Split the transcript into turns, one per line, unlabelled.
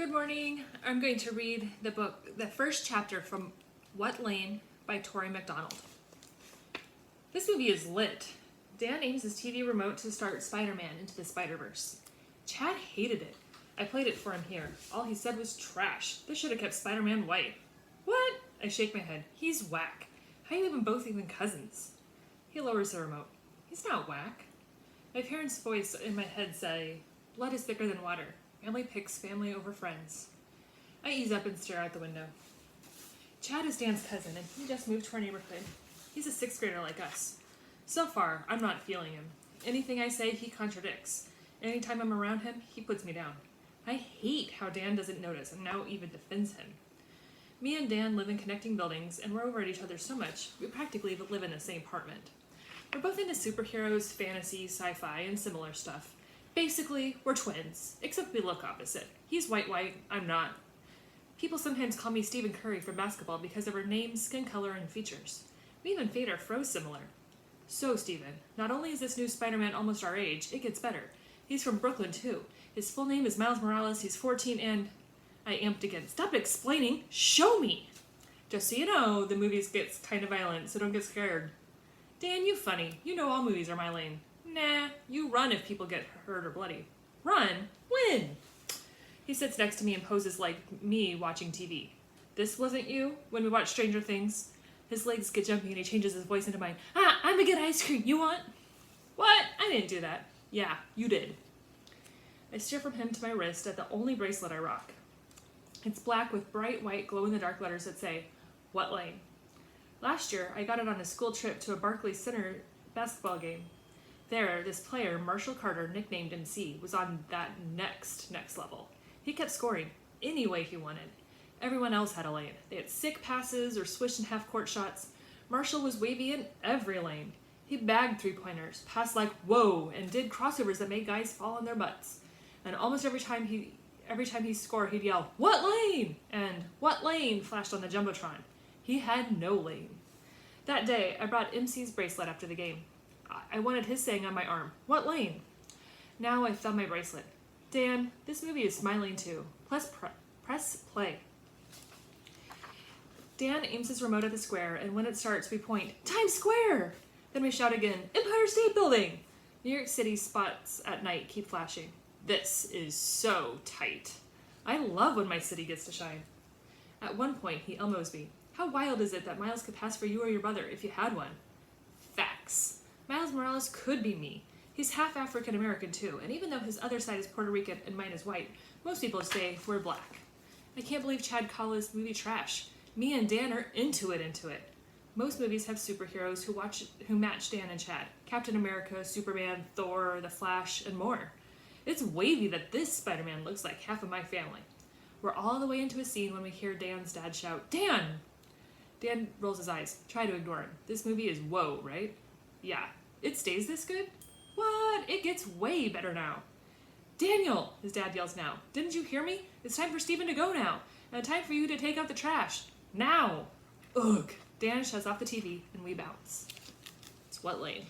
Good morning. I'm going to read the first chapter from What Lane by Tori McDonald. This movie is lit. Dan aims his TV remote to start Spider-Man Into the Spider-Verse. Chad hated it. I played it for him here. All he said was trash. This should have kept Spider-Man white. What? I shake my head. He's whack. How you both even cousins? He lowers the remote. He's not whack. My parents' voice in my head say, blood is thicker than water. Family picks family over friends. I ease up and stare out the window. Chad is Dan's cousin, and he just moved to our neighborhood. He's a 6th grader like us. So far, I'm not feeling him. Anything I say, he contradicts. Anytime I'm around him, he puts me down. I hate how Dan doesn't notice and now even defends him. Me and Dan live in connecting buildings, and we're over at each other so much, we practically live in the same apartment. We're both into superheroes, fantasy, sci-fi, and similar stuff. Basically, we're twins, except we look opposite. He's white, I'm not. People sometimes call me Stephen Curry from basketball because of our name, skin color, and features. We even fade our fro similar. So, Stephen, not only is this new Spider-Man almost our age, it gets better. He's from Brooklyn, too. His full name is Miles Morales, he's 14, and... I amped again. Stop explaining! Show me! Just so you know, the movies gets kind of violent, so don't get scared. Dan, you funny. You know all movies are my lane. Nah, you run if people get hurt or bloody. Run? When? He sits next to me and poses like me watching TV. This wasn't you when we watched Stranger Things? His legs get jumpy and he changes his voice into mine. I'm a good ice cream. You want? What? I didn't do that. Yeah, you did. I stare from him to my wrist at the only bracelet I rock. It's black with bright white glow-in-the-dark letters that say, What Lane? Last year, I got it on a school trip to a Barclays Center basketball game. There, this player, Marshall Carter, nicknamed MC, was on that next level. He kept scoring any way he wanted. Everyone else had a lane. They had sick passes or swish and half-court shots. Marshall was wavy in every lane. He bagged three-pointers, passed like whoa, and did crossovers that made guys fall on their butts. And almost every time he scored, he'd yell, "What lane?" and "What lane?" flashed on the Jumbotron. He had no lane. That day, I brought MC's bracelet after the game. I wanted his saying on my arm, "What lane?" Now I thumb my bracelet. Dan, this movie is my lane too. Press play. Dan aims his remote at the square, and when it starts, we point, Times Square! Then we shout again, Empire State Building! New York City spots at night keep flashing. This is so tight. I love when my city gets to shine. At one point, he elbows me. How wild is it that Miles could pass for you or your brother if you had one? Facts. Miles Morales could be me. He's half African American too, and even though his other side is Puerto Rican and mine is white, most people say we're black. I can't believe Chad called this movie trash. Me and Dan are into it. Most movies have superheroes who match Dan and Chad. Captain America, Superman, Thor, The Flash, and more. It's wavy that this Spider-Man looks like half of my family. We're all the way into a scene when we hear Dan's dad shout, Dan! Dan rolls his eyes. Try to ignore him. This movie is whoa, right? Yeah. It stays this good? What? It gets way better now. Daniel, his dad yells now. Didn't you hear me? It's time for Stephen to go now. And time for you to take out the trash. Now. Ugh. Dan shuts off the TV and we bounce. It's What Lane?